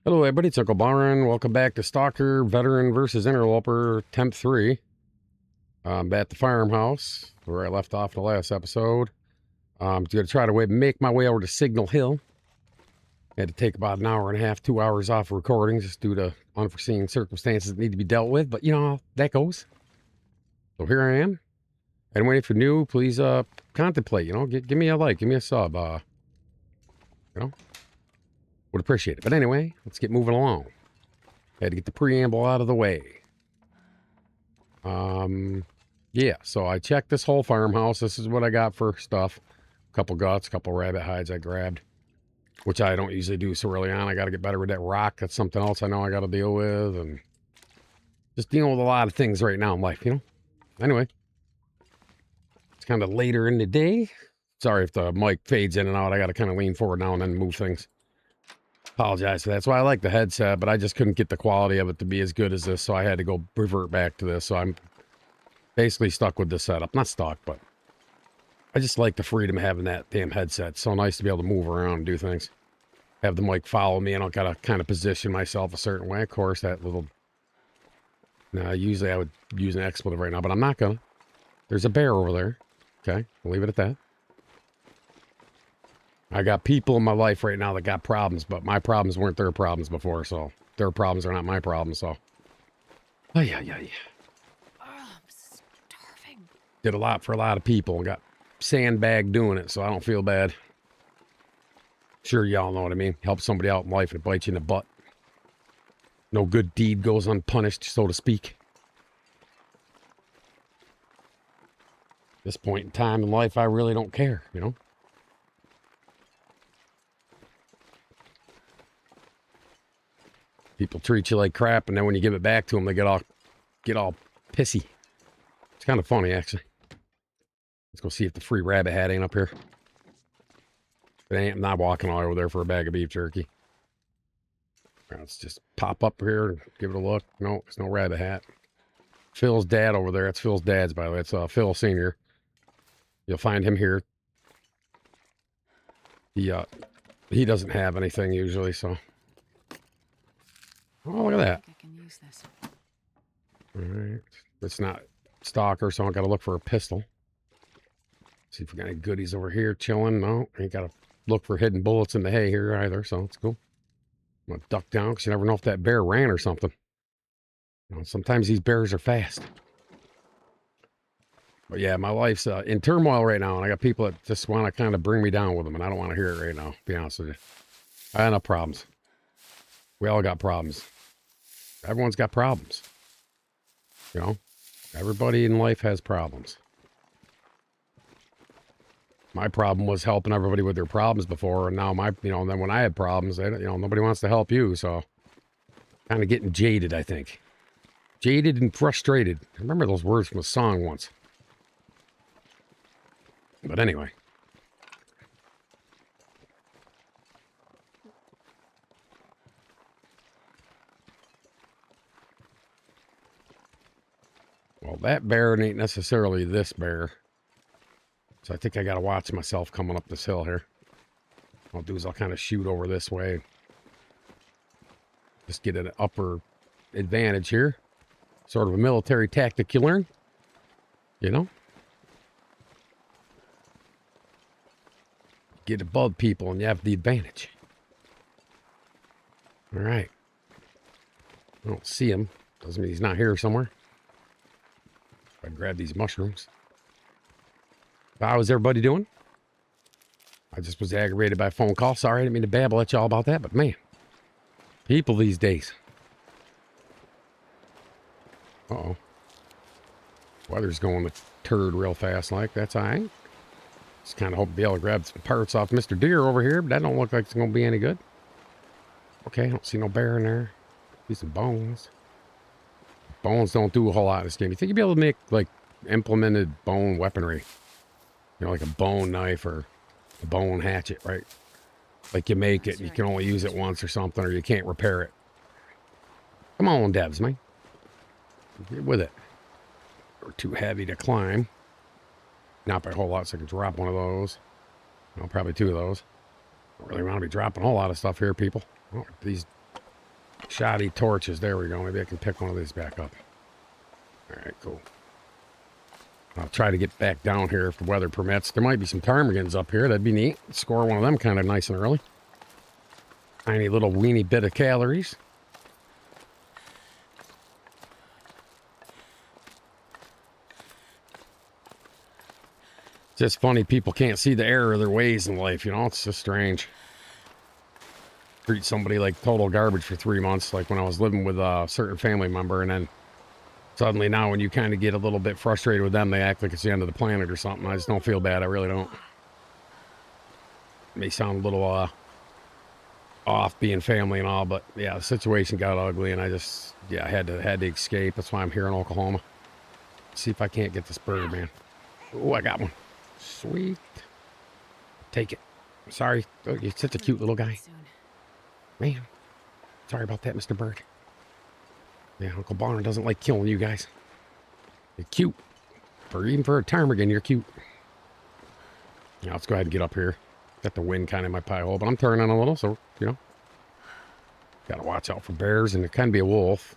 Hello everybody, it's Uncle Byron. Welcome back to Stalker Veteran versus Interloper Temp 3. I'm at the farmhouse where I left off the last episode. I'm going to try to make my way over to Signal Hill. Had to take about an hour and a half, 2 hours off of recording just due to unforeseen circumstances that need to be dealt with. But you know, that goes. So here I am. Anyway, if you're new, please contemplate, give me a like, give me a sub. Would appreciate it. But anyway, let's get moving along. Had to get the preamble out of the way. Yeah, so I checked this whole farmhouse. This is what I got for stuff. A couple guts, a couple rabbit hides I grabbed, which I don't usually do so early on. I got to get better with that rock. That's something else I know I got to deal with, and just dealing with a lot of things right now in life, Anyway, it's kind of later in the day. Sorry if the mic fades in and out. I got to kind of lean forward now and then move things. Apologize for that. That's why I like the headset, but I just couldn't get the quality of it to be as good as this, so I had to go revert back to this. So I'm basically stuck with this setup. Not stuck, but I just like the freedom of having that damn headset. It's so nice to be able to move around and do things. Have the mic follow me, and I got to kind of position myself a certain way. Of course, that little... usually I would use an expletive right now, but I'm not going to. There's a bear over there. Okay, we'll leave it at that. I got people in my life right now that got problems, but my problems weren't their problems before, so their problems are not my problems, so. Oh, yeah. Oh, I'm starving. Did a lot for a lot of people and got sandbagged doing it, so I don't feel bad. Sure, y'all know what I mean. Help somebody out in life and it bites you in the butt. No good deed goes unpunished, so to speak. At this point in time in life, I really don't care, People treat you like crap, and then when you give it back to them, they get all pissy. It's kind of funny, actually. Let's go see if the free rabbit hat ain't up here. If it ain't, I'm not walking all over there for a bag of beef jerky. Let's just pop up here and give it a look. No, it's no rabbit hat. Phil's dad over there. That's Phil's dad's, by the way. It's Phil Sr. You'll find him here. He doesn't have anything usually, so... Oh, look at that. I can use this. All right. It's not Stalker, so I got to look for a pistol. See if we got any goodies over here chilling. No, ain't got to look for hidden bullets in the hay here either, so it's cool. I'm going to duck down because you never know if that bear ran or something. Sometimes these bears are fast. But yeah, my life's in turmoil right now, and I got people that just want to kind of bring me down with them, and I don't want to hear it right now, to be honest with you. I have enough problems. We all got problems. Everyone's got problems. Everybody in life has problems. My problem was helping everybody with their problems before, and now then when I had problems, nobody wants to help you, so kind of getting jaded, I think. Jaded and frustrated. I remember those words from a song once. But anyway. Well, that bear ain't necessarily this bear. So I think I got to watch myself coming up this hill here. What I'll do is I'll kind of shoot over this way. Just get an upper advantage here. Sort of a military tactic you learn. Get above people and you have the advantage. All right. I don't see him. Doesn't mean he's not here somewhere. I grab these mushrooms. How's everybody doing? I just was aggravated by a phone call. Sorry, I didn't mean to babble at y'all about that, but man, people these days. Uh-oh. Weather's going to turd real fast like. That's all right. Just kind of hope to be able to grab some parts off Mr. Deer over here, but that don't look like it's going to be any good. Okay, I don't see no bear in there. See some bones. Bones don't do a whole lot in this game. You think you'd be able to make, like, implemented bone weaponry? Like a bone knife or a bone hatchet, right? Like you make it and you can only use it once or something, or you can't repair it. Come on, devs, man. Get with it. Or too heavy to climb. Not by a whole lot, so I can drop one of those. Well, probably two of those. Don't really want to be dropping a whole lot of stuff here, people. Oh, these Shoddy torches. There we go. Maybe I can pick one of these back up. All right, cool. I'll try to get back down here if the weather permits. There might be some ptarmigans up here. That'd be neat. Score one of them kind of nice and early. Tiny little weeny bit of calories. It's just funny people can't see the error of their ways in life, you know? It's just strange. Treat somebody like total garbage for 3 months, like when I was living with a certain family member, and then suddenly now when you kind of get a little bit frustrated with them, they act like it's the end of the planet or something. I just don't feel bad. I really don't. It may sound a little off being family and all, but yeah, the situation got ugly, and I just, yeah, I had to escape. That's why I'm here in Oklahoma. See if I can't get this bird, man. Oh, I got one. Sweet. Take it. Sorry. Oh, you're such a cute little guy. Man. Sorry about that, Mr. Bird. Yeah, Uncle Barn doesn't like killing you guys. You're cute. Even for a ptarmigan, you're cute. Yeah, let's go ahead and get up here. Got the wind kind of in my pie hole, but I'm turning a little, so, you know. Gotta watch out for bears, and there can be a wolf.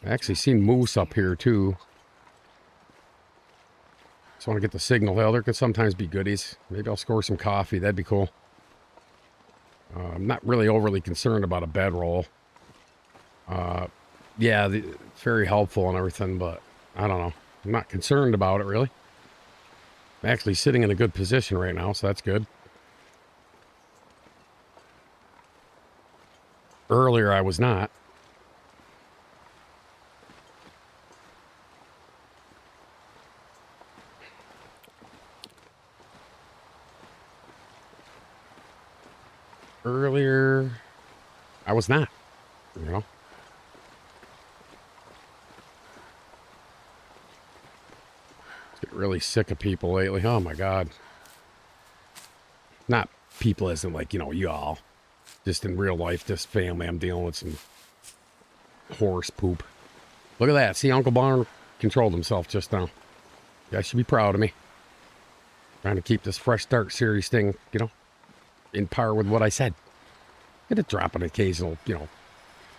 I actually seen moose up here, too. Just want to get the signal. Hell, there could sometimes be goodies. Maybe I'll score some coffee. That'd be cool. I'm not really overly concerned about a bedroll. Yeah, it's very helpful and everything, but I don't know. I'm not concerned about it, really. I'm actually sitting in a good position right now, so that's good. Earlier, I was not. Earlier, I was not, you know. Get really sick of people lately. Oh my God. Not people as in like, you know, y'all. Just in real life, this family, I'm dealing with some horse poop. Look at that. See, Uncle Barn controlled himself just now. You guys should be proud of me. Trying to keep this Fresh Start series thing, you know, in par with what I said. Gonna drop an occasional, you know,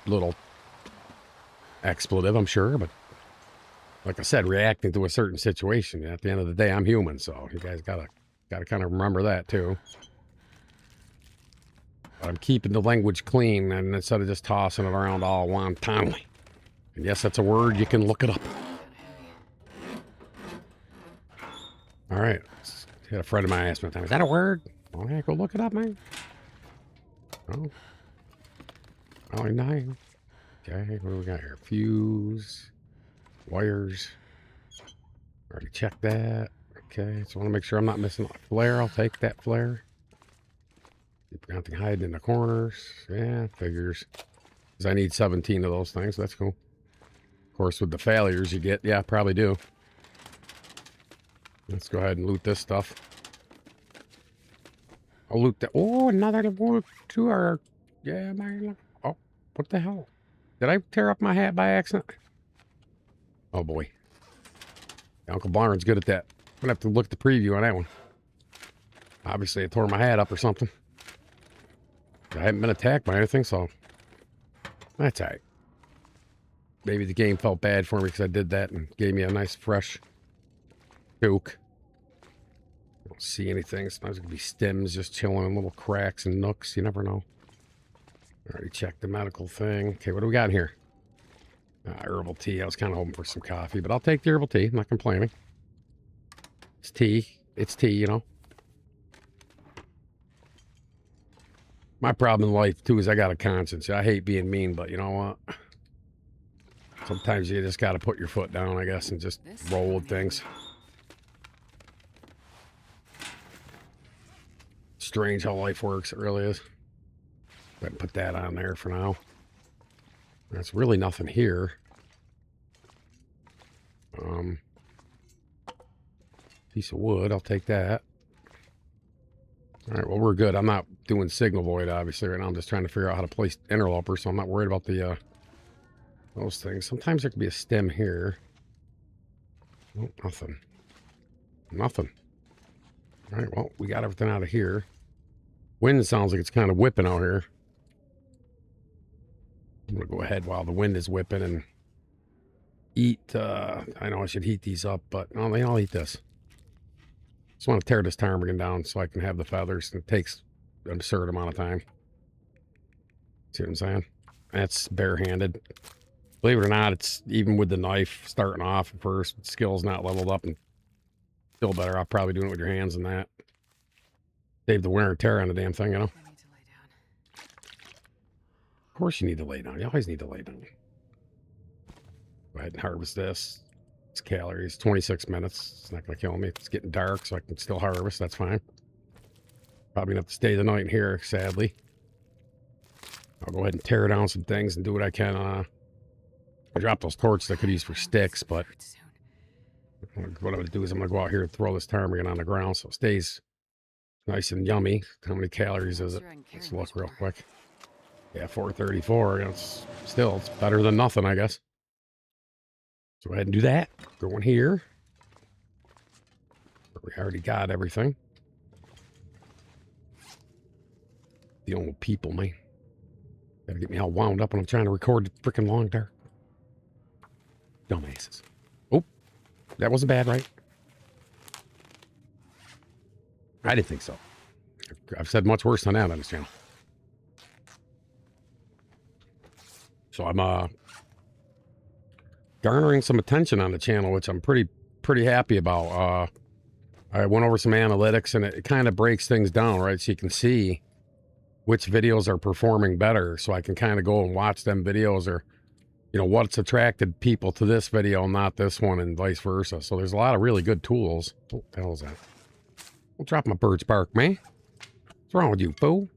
little expletive, I'm sure, but like I said, reacting to a certain situation. At the end of the day, I'm human, so you guys gotta kind of remember that too. But I'm keeping the language clean, and instead of just tossing it around all wantonly. And yes, that's a word. You can look it up. All right. Had a friend of mine ask me one time, "Is that a word?" Oh, yeah, go look it up, man. Oh. Oh, 9. Okay, what do we got here? Fuse. Wires. Already checked that. Okay, so I want to make sure I'm not missing a flare. I'll take that flare. Nothing hiding in the corners. Yeah, figures. Because I need 17 of those things. That's cool. Of course, with the failures you get, yeah, probably do. Let's go ahead and loot this stuff. I'll loot that. Oh, another one, 2 are. Yeah, man. Oh, what the hell? Did I tear up my hat by accident? Oh, boy. Uncle Barn's good at that. I'm going to have to look at the preview on that one. Obviously, I tore my hat up or something. I haven't been attacked by anything, so that's all right. Maybe the game felt bad for me because I did that and gave me a nice fresh joke. I don't see anything. Sometimes it could be stems just chilling in little cracks and nooks. You never know. I already checked the medical thing. Okay, what do we got here? Herbal tea. I was kind of hoping for some coffee, but I'll take the herbal tea. I'm not complaining. It's tea. It's tea, you know. My problem in life, too, is I got a conscience. I hate being mean, but you know what? Sometimes you just got to put your foot down, I guess, and just roll with things. Strange how life works. It really is. Go ahead and put that on there for now. There's really nothing here. Piece of wood. I'll take that. All right, well, we're good. I'm not doing signal void, obviously, right now. I'm just trying to figure out how to place interloper, so I'm not worried about the those things. Sometimes there could be a stem here. Oh, nothing. Nothing. All right, well, we got everything out of here. Wind sounds like it's kind of whipping out here. I'm gonna go ahead while the wind is whipping and eat. I know I should heat these up, but I'll eat this. Just want to tear this ptarmigan down so I can have the feathers. It takes an absurd amount of time. See what I'm saying? That's barehanded. Believe it or not, it's even with the knife starting off at first, skill's not leveled up, and still better off probably doing it with your hands than that. Save the wear and tear on the damn thing, you know? I need to lay down. Of course you need to lay down. You always need to lay down. Go ahead and harvest this. It's calories, 26 minutes. It's not going to kill me. It's getting dark, so I can still harvest. That's fine. Probably gonna have to stay the night in here, sadly. I'll go ahead and tear down some things and do what I can. I dropped those torches I could use for sticks, but what I'm going to do is I'm going to go out here and throw this ptarmigan on the ground so it stays nice and yummy. How many calories is it? Let's look real quick. Yeah, 434. It's better than nothing, I guess. So go ahead and do that. Go in here. We already got everything. The old people, man. Gotta get me all wound up when I'm trying to record the freaking long dark. Dumbasses. Oh, that wasn't bad, right? I didn't think so. I've said much worse than that on this channel. So I'm garnering some attention on the channel, which I'm pretty happy about. I went over some analytics, and it kind of breaks things down, right? So you can see which videos are performing better, so I can kind of go and watch them videos, or what's attracted people to this video and not this one, and vice versa. So there's a lot of really good tools. What the hell is that? Don't drop my bird's bark, man. What's wrong with you, fool?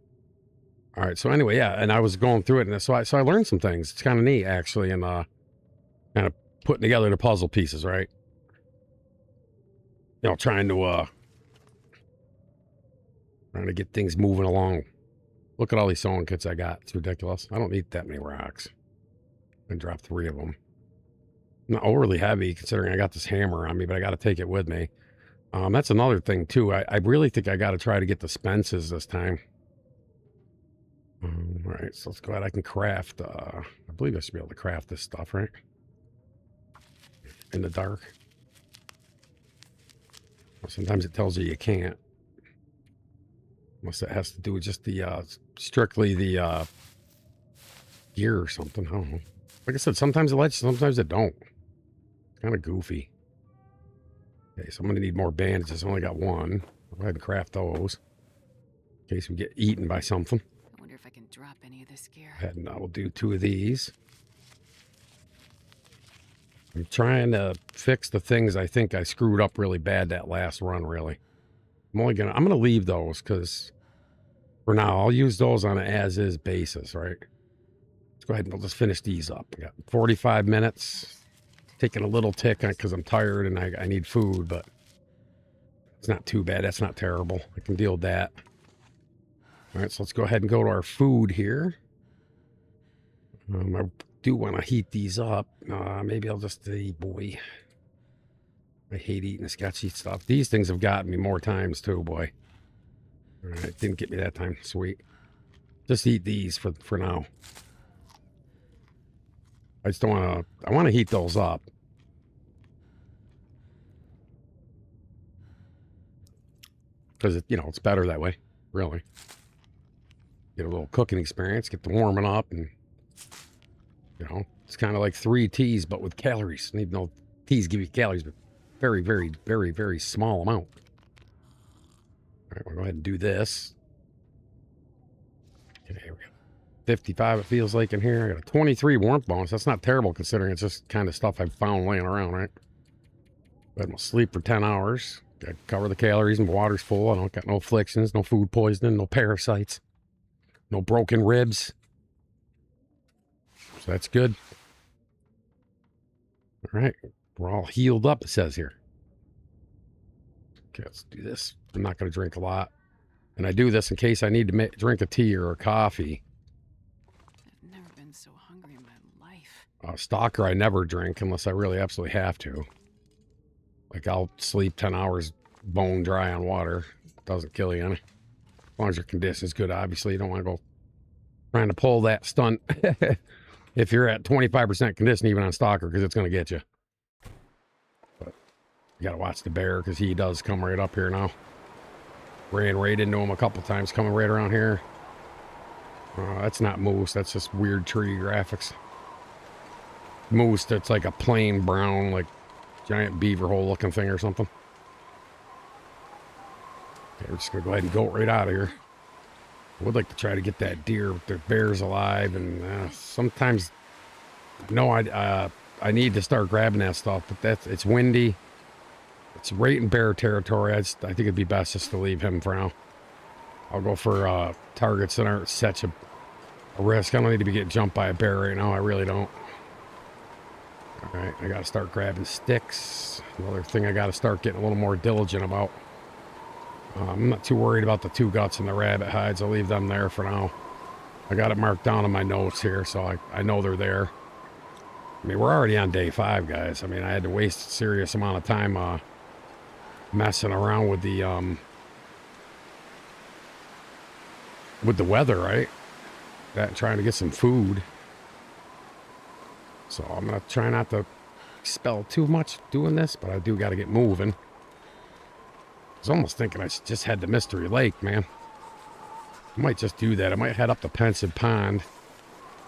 All right, so anyway, yeah, and I was going through it, and so I learned some things. It's kind of neat, actually, and kind of putting together the puzzle pieces, right? Trying to get things moving along. Look at all these sewing kits I got. It's ridiculous. I don't need that many rocks. I dropped 3 of them. Not overly heavy, considering I got this hammer on me, but I got to take it with me. That's another thing, too. I really think I got to try to get the Spences this time. All right, so let's go ahead. I can craft. I believe I should be able to craft this stuff, right? In the dark. Sometimes it tells you you can't. Unless it has to do with just the, strictly the gear or something. I don't know. Like I said, sometimes it lets you, sometimes it don't. It's kind of goofy. Okay, so I'm going to need more bandages. I only got 1. I'll go ahead and craft those. In case we get eaten by something. I wonder if I can drop any of this gear. Go ahead and I will do 2 of these. I'm trying to fix the things I think I screwed up really bad that last run, really. I'm gonna leave those, because for now I'll use those on an as-is basis, right? Let's go ahead and I'll just finish these up. I got 45 minutes. Taking a little tick because I'm tired and I need food, but it's not too bad. That's not terrible. I can deal with that. All right, so let's go ahead and go to our food here. I do want to heat these up. Maybe I'll just, boy. I hate eating sketchy stuff. These things have gotten me more times too, boy. All right, didn't get me that time. Sweet. Just eat these for now. I just don't want to, I want to heat those up. Because, it's better that way, really. Get a little cooking experience, get the warming up, and, it's kind of like 3 teas, but with calories. Even though teas give you calories, but very, very, very, very small amount. All right, we'll go ahead and do this. Okay, here we go. 55 it feels like in here. I got a 23 warmth bonus. That's not terrible considering it's just kind of stuff I've found laying around, right? But we'll sleep for 10 hours. Got to cover the calories, and the water's full. I don't got no afflictions, no food poisoning, no parasites, no broken ribs. So that's good. All right, we're all healed up, it says here. Okay, let's do this. I'm not going to drink a lot. And I do this in case I need to drink a tea or a coffee. I've never been so hungry in my life. Stalker, I never drink unless I really absolutely have to. Like, I'll sleep 10 hours bone dry on water. Doesn't kill you any. As long as your condition is good, obviously. You don't want to go trying to pull that stunt. if you're at 25% condition, even on Stalker, because it's going to get you. But you got to watch the bear, because he does come right up here now. Ran right into him a couple times, coming right around here. That's not moose. That's just weird tree graphics. Moose, that's like a plain brown, like giant beaver hole looking thing or something. Okay, we're just going to go ahead and go right out of here. I would like to try to get that deer with the bears alive, and sometimes, no, I need to start grabbing that stuff, but it's windy. It's right in bear territory. I think it'd be best just to leave him for now. I'll go for targets that aren't such a risk. I don't need to be getting jumped by a bear right now. I really don't. All right, I got to start grabbing sticks. Another thing I got to start getting a little more diligent about. I'm not too worried about the 2 guts and the rabbit hides. I'll leave them there for now. I got it marked down in my notes here, so I know they're there. I mean, we're already on day 5, guys. I mean, I had to waste a serious amount of time messing around with the weather, right? That trying to get some food. So I'm gonna try not to expel too much doing this, but I do got to get moving. I was almost thinking I just head to Mystery Lake, man. I might just do that. I might head up to Pensive Pond.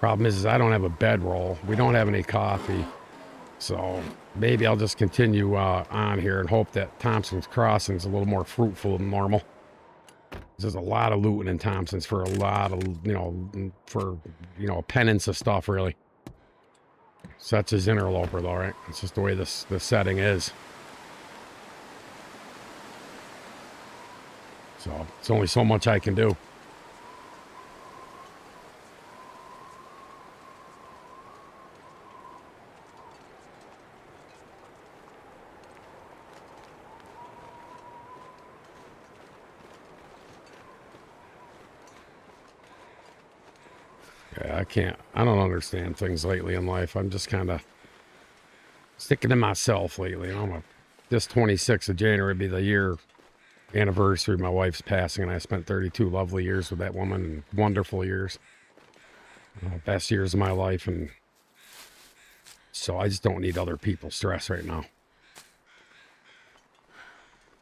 Problem is I don't have a bedroll. We don't have any coffee. So maybe I'll just continue on here and hope that Thompson's Crossing is a little more fruitful than normal. There's a lot of looting in Thompson's for a lot of, a penance of stuff, really. Such as Interloper, though, right? It's just the way the setting is. So it's only so much I can do. Yeah, I don't understand things lately in life. I'm just kind of sticking to myself lately. This 26th of January would be the year anniversary of my wife's passing, and I spent 32 lovely years with that woman, and wonderful years. Best years of my life, and so I just don't need other people's stress right now.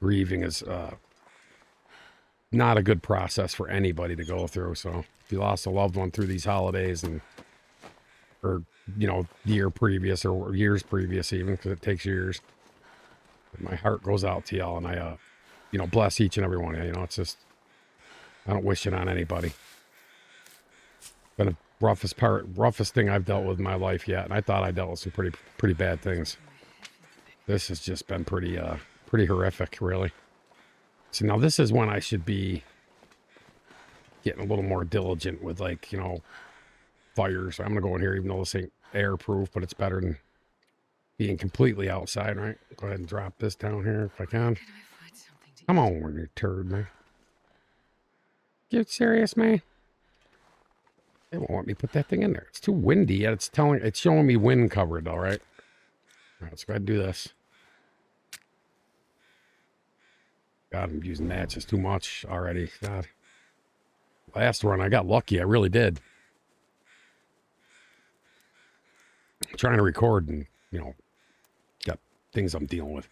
Grieving is not a good process for anybody to go through, so if you lost a loved one through these holidays or year previous or years previous even, because it takes years, my heart goes out to y'all, and I bless each and every one of you. It's just, I don't wish it on anybody. Been the roughest thing I've dealt with in my life yet, and I thought I dealt with some pretty bad things. This has just been pretty horrific, really. See, now this is when I should be getting a little more diligent with, fires. I'm gonna go in here, even though this ain't airproof, but it's better than being completely outside, right? Go ahead and drop this down here if I can. Come on, you turd, man. Get serious, man. They won't let me put that thing in there. It's too windy, yet it's showing me wind covered, all right? All right, let's go ahead and do this. God, I'm using that just too much already. God. Last run, I got lucky. I really did. I'm trying to record and, got things I'm dealing with.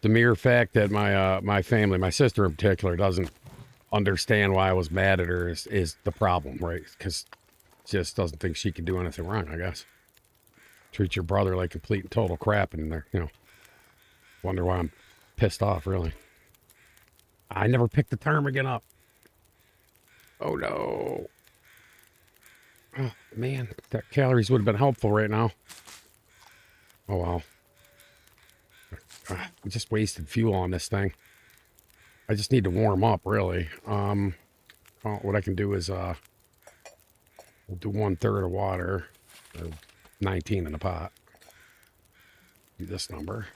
The mere fact that my family, my sister in particular, doesn't understand why I was mad at her is the problem, right? Because she just doesn't think she can do anything wrong, I guess. Treat your brother like complete and total crap, and they're, wonder why I'm pissed off, really. I never picked the ptarmigan up. Oh, no. Oh, man, that calories would have been helpful right now. Oh, well. I just wasted fuel on this thing. I just need to warm up, really. Well, what I can do is, we'll do 1/3 of water, or 19 in the pot. Do this number.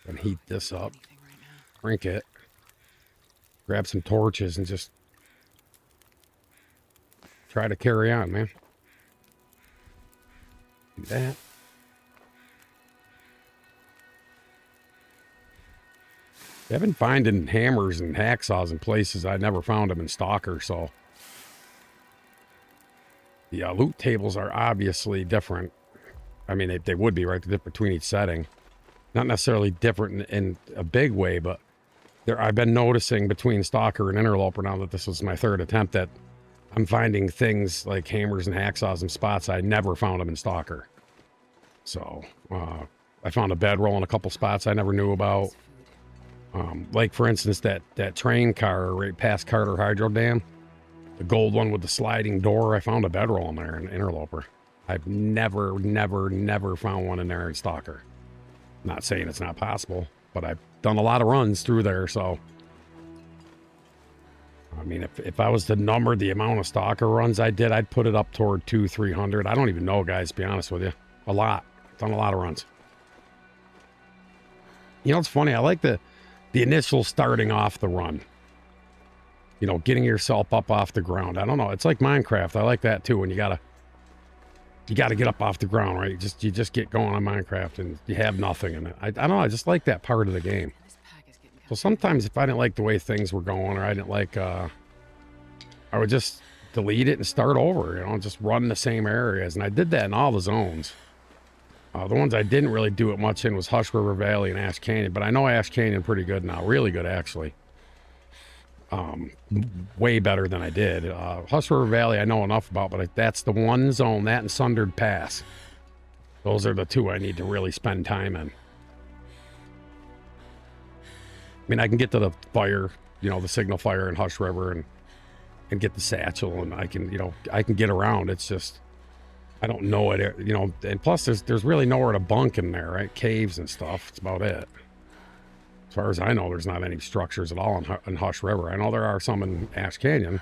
And heat this up. Crank it. Grab some torches and just try to carry on, man. Do that. I've been finding hammers and hacksaws in places I never found them in Stalker, so the loot tables are obviously different. I mean, they would be, right? They're different between each setting. Not necessarily different in a big way, but I've been noticing between Stalker and Interloper, now that this was my third attempt, that I'm finding things like hammers and hacksaws in spots I never found them in Stalker. So, I found a bedroll in a couple spots I never knew about. Like, for instance, that train car right past Carter Hydro Dam, the gold one with the sliding door, I found a bedroll in there in Interloper. I've never found one in there in Stalker. Not saying it's not possible, but I've done a lot of runs through there, so... I mean, if I was to number the amount of Stalker runs I did, I'd put it up toward 200-300. I don't even know, guys, to be honest with you. A lot. Done a lot of runs. You know, it's funny. I like the initial starting off the run. You know, getting yourself up off the ground. I don't know. It's like Minecraft. I like that, too, when you gotta get up off the ground, right? You just get going on Minecraft and you have nothing in it. I don't know. I just like that part of the game. So sometimes if I didn't like the way things were going, or I didn't like, I would just delete it and start over, you know, just run the same areas. And I did that in all the zones. The ones I didn't really do it much in was Hush River Valley and Ash Canyon, but I know Ash Canyon pretty good now. Really good, actually. Way better than I did. Hush River Valley I know enough about, but that's the one zone, that and Sundered Pass. Those are the two I need to really spend time in. I mean, I can get to the fire, you know, the signal fire in Hush River and get the satchel, and I can, you know, I can get around. It's just, I don't know it, you know, and plus there's really nowhere to bunk in there, right? Caves and stuff. That's about it. As far as I know, there's not any structures at all in Hush River. I know there are some in Ash Canyon,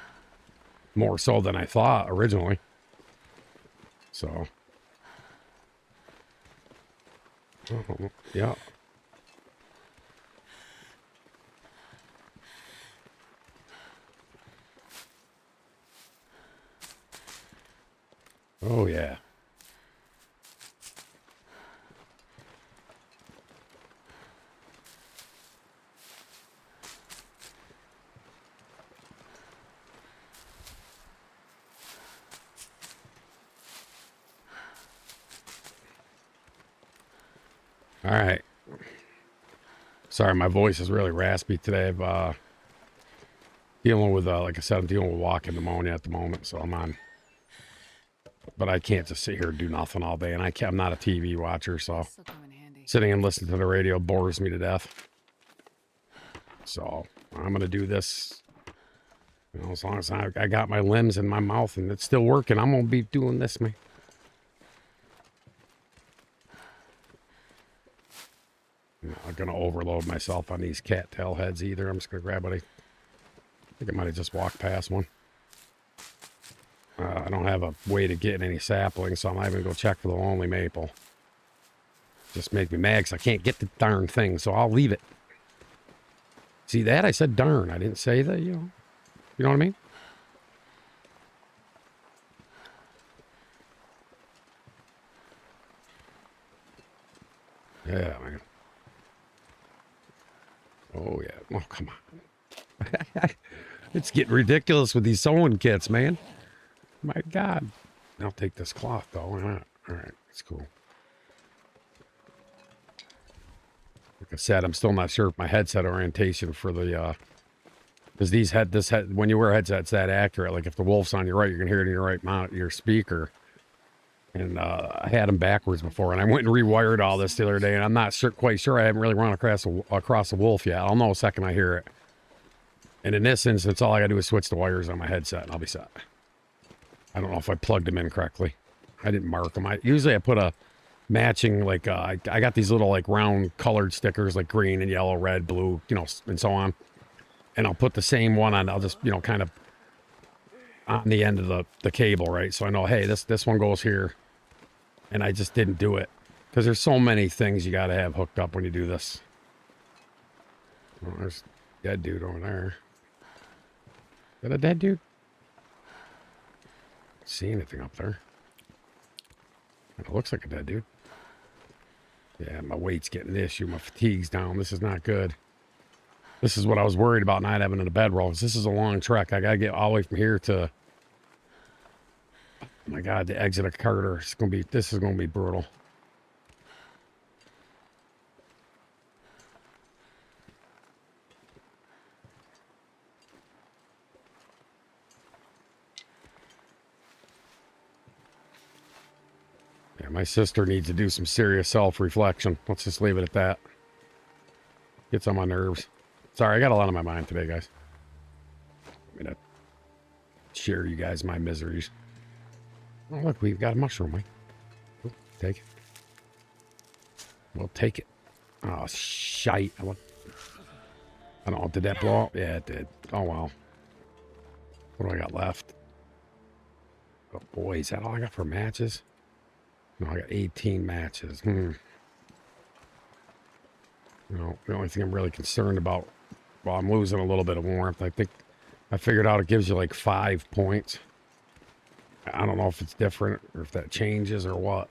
more so than I thought originally. So, yeah. Oh, yeah. All right. Sorry, my voice is really raspy today. I'm dealing with, like I said, I'm dealing with walking pneumonia at the moment, so I'm on. But I can't just sit here and do nothing all day, and I'm not a TV watcher, so sitting and listening to the radio bores me to death. So I'm gonna do this, you know, as long as I got my limbs in my mouth and it's still working. I'm gonna be doing this, man. I'm not gonna overload myself on these cattail heads either. I'm just gonna grab what I think I might have just walked past one. I don't have a way to get any saplings, so I'm not even gonna go check for the lonely maple. Just make me mad because I can't get the darn thing, so I'll leave it. See that? I said darn. I didn't say that, you know. You know what I mean? Yeah, man. Oh, yeah. Oh, come on. It's getting ridiculous with these sewing kits, man. My God. I'll take this cloth, though. Why not? All right. That's cool. Like I said, I'm still not sure if my headset orientation for the, because this head, when you wear a headset, it's that accurate. Like if the wolf's on your right, you can hear it in your right mount, your speaker. And I had them backwards before, and I went and rewired all this the other day, and I'm not quite sure. I haven't really run across a wolf yet. I'll know the second I hear it. And in this instance, all I gotta do is switch the wires on my headset, and I'll be set. I don't know if I plugged them in correctly. I didn't mark them. Usually I put a matching, like, I got these little, like, round colored stickers, like green and yellow, red, blue, you know, and so on. And I'll put the same one on. I'll just, you know, kind of on the end of the cable, right? So I know, hey, this one goes here. And I just didn't do it. Because there's so many things you got to have hooked up when you do this. Oh, there's a dead dude over there. Is that a dead dude? See anything up there? It looks like a dead dude. Yeah, my weight's getting an issue. My fatigue's down. This is not good. This is what I was worried about not having in a bedroll. This is a long trek. I gotta get all the way from here to, oh my God, the exit of Carter. This is gonna be brutal. Yeah, my sister needs to do some serious self-reflection. Let's just leave it at that. Gets on my nerves. Sorry, I got a lot on my mind today, guys. I'm gonna share you guys my miseries. Oh, look, we've got a mushroom. Wait. Ooh, take it. We'll take it. Oh, shite. I don't know. Did that blow up? Yeah, it did. Oh, wow. What do I got left? Oh, boy, is that all I got for matches? No, I got 18 matches. You know, the only thing I'm really concerned about, well, I'm losing a little bit of warmth. I think I figured out it gives you like 5 points. I don't know if it's different or if that changes or what.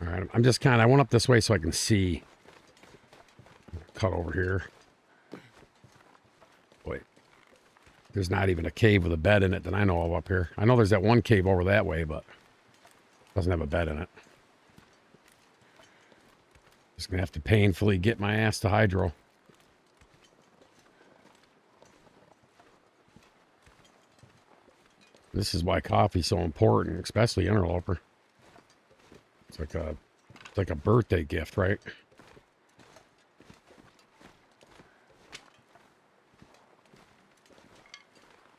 All right, I'm just I went up this way so I can see. Cut over here. Wait. There's not even a cave with a bed in it that I know of up here. I know there's that one cave over that way, but it doesn't have a bed in it. Just gonna have to painfully get my ass to hydro. This is why coffee's so important, especially Interloper. It's like a birthday gift, right?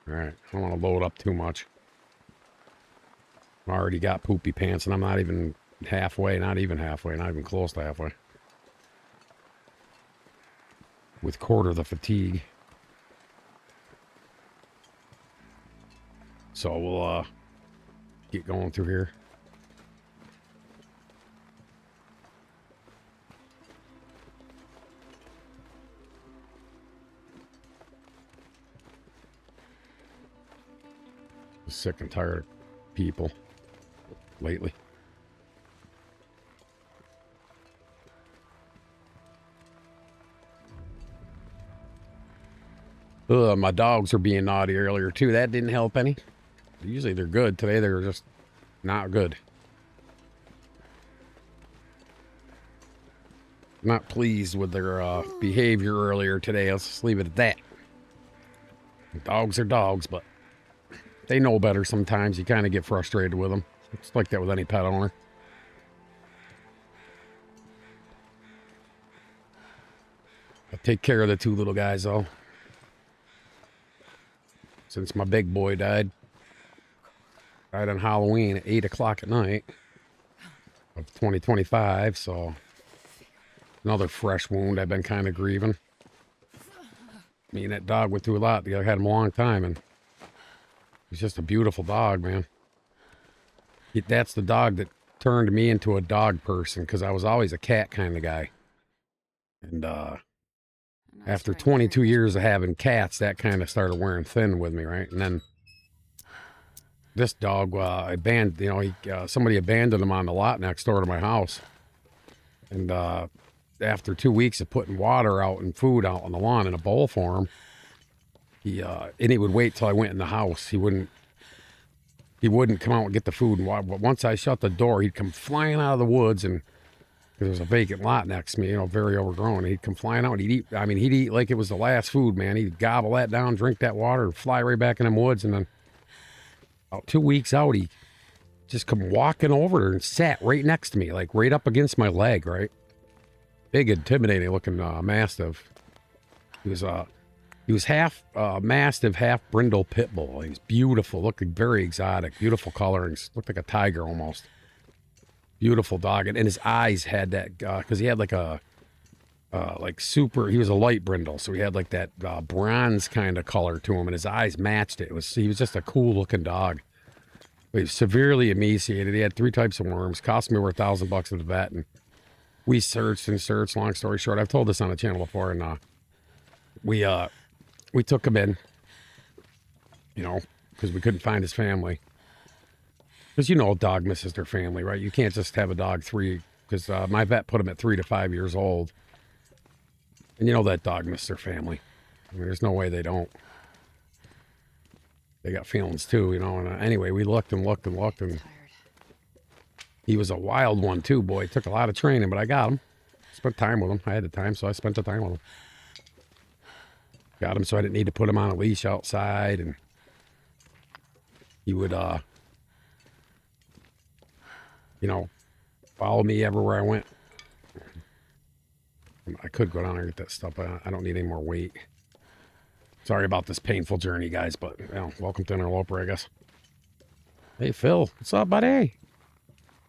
All right, I don't want to load up too much. I already got poopy pants, and I'm not even halfway, not even close to halfway. With quarter the fatigue. So we'll get going through here. Sick and tired of people lately. My dogs were being naughty earlier too. That didn't help any. Usually they're good. Today they're just not good. Not pleased with their behavior earlier today. Let's just leave it at that. Dogs are dogs, but they know better sometimes. You kind of get frustrated with them. It's like that with any pet owner. I take care of the two little guys, though. Since my big boy died on Halloween at 8 o'clock at night of 2025, so another fresh wound I've been kind of grieving. Me and that dog went through a lot. I had him a long time, and he's just a beautiful dog, man. That's the dog that turned me into a dog person, because I was always a cat kind of guy. And after 22 years of having cats, that kind of started wearing thin with me, right? And then this dog, somebody abandoned him on the lot next door to my house. And after 2 weeks of putting water out and food out on the lawn in a bowl for him, he would wait till I went in the house. He wouldn't come out and get the food and water. But once I shut the door, he'd come flying out of the woods, and there was a vacant lot next to me, very overgrown. He'd come flying out and he'd eat like it was the last food, man. He'd gobble that down, drink that water, and fly right back in them woods. And then about 2 weeks out, he just come walking over there and sat right next to me, like right up against my leg, right? Big, intimidating looking Mastiff. He was half Mastiff, half brindle pit bull. He's beautiful, looking very exotic, beautiful colorings, looked like a tiger almost. Beautiful dog, and his eyes had that because he had like a he was a light brindle, so he had like that bronze kind of color to him, and his eyes matched it. He was just a cool looking dog. But he was severely emaciated. He had 3 types of worms. Cost me over $1,000 at the vet, and we searched and searched. Long story short, I've told this on the channel before, and we took him in. because we couldn't find his family. Because you know, a dog misses their family, right? You can't just have a dog because my vet put him at 3 to 5 years old. And you know that dog missed their family. I mean, there's no way they don't. They got feelings too, you know. And anyway, we looked and looked and looked, and he was a wild one too, boy. It took a lot of training, but I got him. Spent time with him. I had the time, so I spent the time with him. Got him so I didn't need to put him on a leash outside, and he would, you know, follow me everywhere I went. I could go down there and get that stuff, but I don't need any more weight. Sorry about this painful journey, guys, but, you know, welcome to Interloper, I guess. Hey, Phil, what's up, buddy?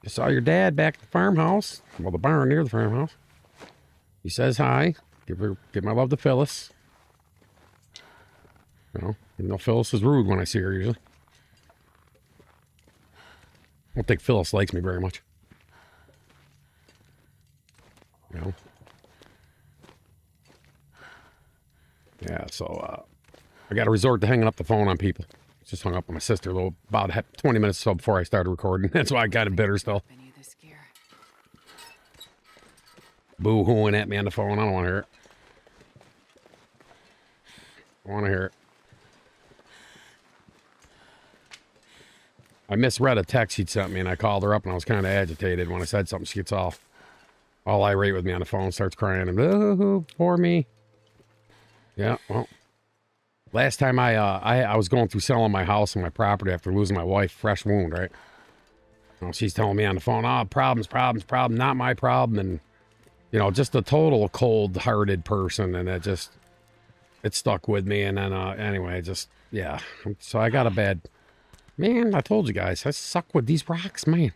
Just saw your dad back at the farmhouse. Well, the barn near the farmhouse. He says hi. Give my love to Phyllis. You know, even though Phyllis is rude when I see her usually. I don't think Phyllis likes me very much. You know? Yeah, so I got to resort to hanging up the phone on people. Just hung up with my sister about 20 minutes or so before I started recording. That's why I got it bitter still. Boo-hooing at me on the phone. I don't want to hear it. I want to hear it. I misread a text she'd sent me, and I called her up, and I was kind of agitated. When I said something, she gets all irate with me on the phone, starts crying, and boo-hoo, poor me. Yeah, well, last time I was going through selling my house and my property after losing my wife, fresh wound, right? Well, she's telling me on the phone, oh, problems, not my problem, and, you know, just a total cold-hearted person, and it stuck with me, and then, anyway, yeah. So I got a bad... Man, I told you guys, I suck with these rocks, man.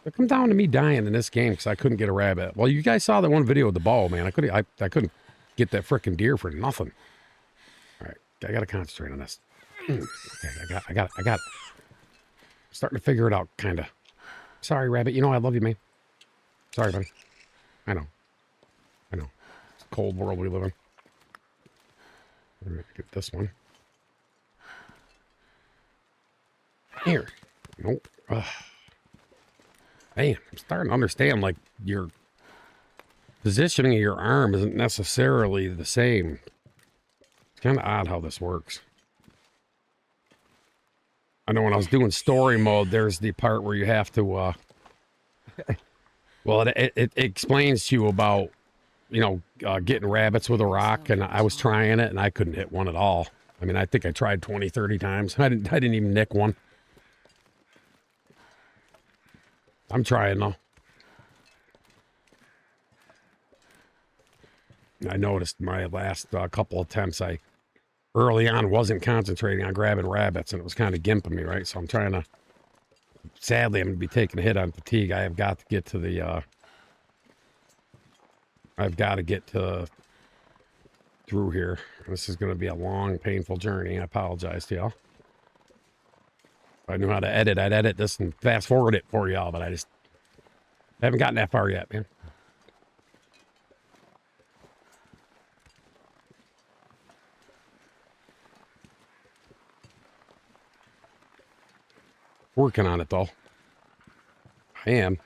It come down to me dying in this game because I couldn't get a rabbit. Well, you guys saw that one video of the ball, man. I couldn't get that freaking deer for nothing. All right, I got to concentrate on this. Okay, I got it. I'm starting to figure it out, kind of. Sorry, rabbit. You know I love you, man. Sorry, buddy. I know. It's a cold world we live in. Let me get this one. Here. Nope. Man, I'm starting to understand, like, your positioning of your arm isn't necessarily the same. It's kind of odd how this works. I know when I was doing story mode, there's the part where you have to, well, it explains to you about, you know, getting rabbits with a rock, and I was trying it, and I couldn't hit one at all. I mean, I think I tried 20, 30 times. I didn't even nick one. I'm trying, though. I noticed my last couple attempts, I early on wasn't concentrating on grabbing rabbits, and it was kind of gimping me, right? So I'm trying to... Sadly, I'm going to be taking a hit on fatigue. I have got to get to the... I've got to get through here. This is going to be a long, painful journey. I apologize to y'all. If I knew how to edit, I'd edit this and fast forward it for y'all, but I just haven't gotten that far yet, man. Working on it, though. I am.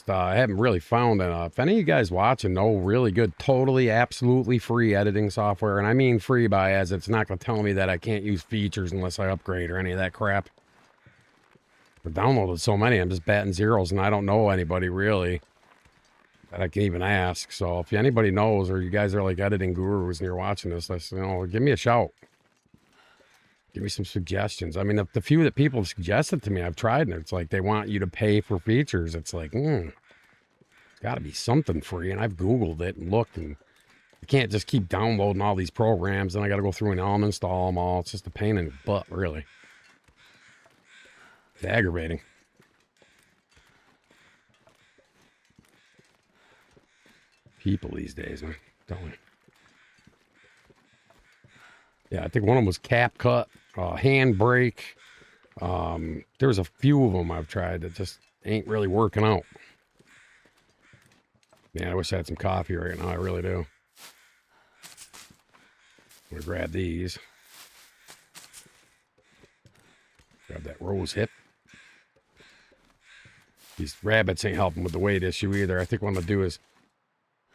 I haven't really found if any of you guys watching know really good, totally, absolutely free editing software, and I mean free by as it's not going to tell me that I can't use features unless I upgrade or any of that crap. I've downloaded so many, I'm just batting zeros, and I don't know anybody really that I can even ask. So if anybody knows, or you guys are like editing gurus and you're watching this, give me a shout. Give me some suggestions. I mean, the few that people have suggested to me, I've tried, and it's like they want you to pay for features. It's like, it's got to be something free. And I've Googled it and looked, and I can't just keep downloading all these programs, and I got to go through and uninstall them all. It's just a pain in the butt, really. It's aggravating. People these days, man. Don't we? Yeah, I think one of them was CapCut, Handbrake. There's a few of them I've tried that just ain't really working out. Man, I wish I had some coffee right now. I really do. I'm gonna grab these. Grab that rose hip. These rabbits ain't helping with the weight issue either. I think what I'm gonna do is,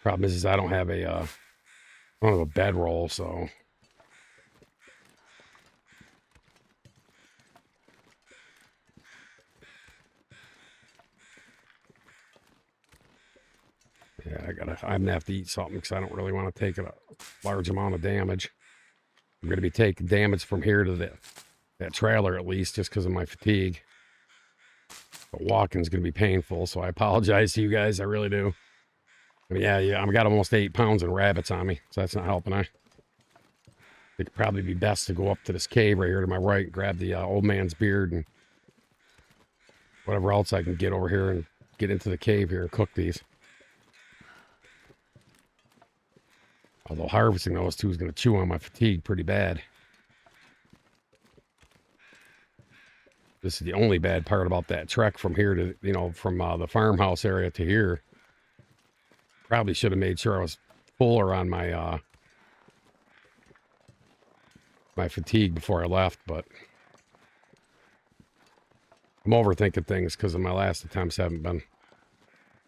problem is I don't have a bedroll, so. Yeah, I'm gonna have to eat something because I don't really want to take a large amount of damage. I'm gonna be taking damage from here to that trailer at least, just because of my fatigue. But walking's gonna be painful, so I apologize to you guys. I really do. I mean, yeah, I've got almost 8 pounds of rabbits on me, so that's not helping. It'd probably be best to go up to this cave right here to my right and grab the old man's beard and whatever else I can get over here and get into the cave here and cook these. Although harvesting those two is going to chew on my fatigue pretty bad. This is the only bad part about that trek from here to, from the farmhouse area to here. Probably should have made sure I was fuller on my my fatigue before I left, but I'm overthinking things because of my last attempts haven't been.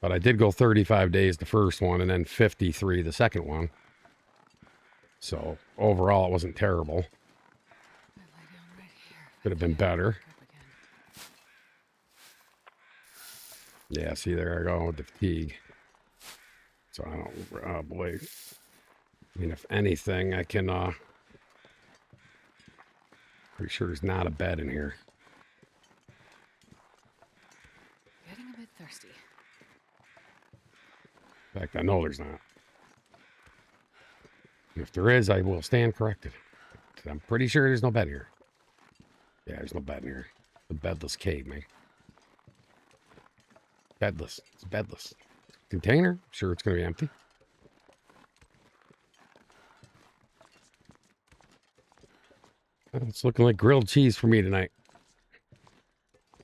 But I did go 35 days the first one and then 53 the second one. So overall, it wasn't terrible. Could have been better. Yeah, see, there I go with the fatigue. So I don't, oh boy. I mean, if anything, I can, pretty sure there's not a bed in here. Getting a bit thirsty. In fact, I know there's not. If there is, I will stand corrected. I'm pretty sure there's no bed here. Yeah, there's no bed in here. The bedless cave, man. Bedless. It's bedless. Container? Sure, it's going to be empty. Well, it's looking like grilled cheese for me tonight.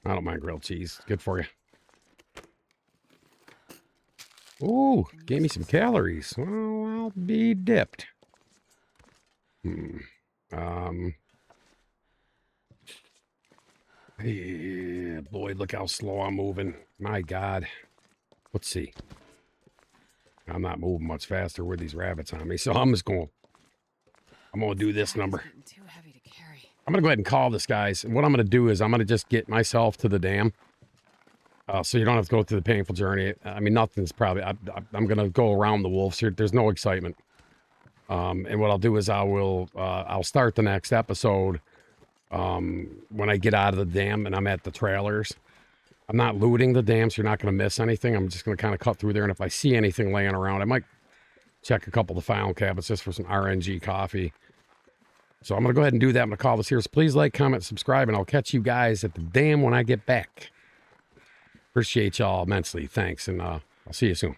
I don't mind grilled cheese. Good for you. Ooh, gave me some calories. Well, I'll be dipped. Yeah, boy, look how slow I'm moving. My God. Let's see. I'm not moving much faster with these rabbits on me, so I'm going to do this number. Too heavy to carry. I'm going to go ahead and call this, guys. And what I'm going to do is I'm going to just get myself to the dam. So you don't have to go through the painful journey. I mean, nothing's probably... I'm going to go around the wolves here. There's no excitement. And what I'll do is I'll start the next episode when I get out of the dam and I'm at the trailers. I'm not looting the dam, so you're not going to miss anything. I'm just going to kind of cut through there, and if I see anything laying around, I might check a couple of the file cabinets just for some RNG coffee. So I'm going to go ahead and do that. I'm going to call this here. So please like, comment, subscribe, and I'll catch you guys at the dam when I get back. Appreciate y'all immensely. Thanks, and I'll see you soon.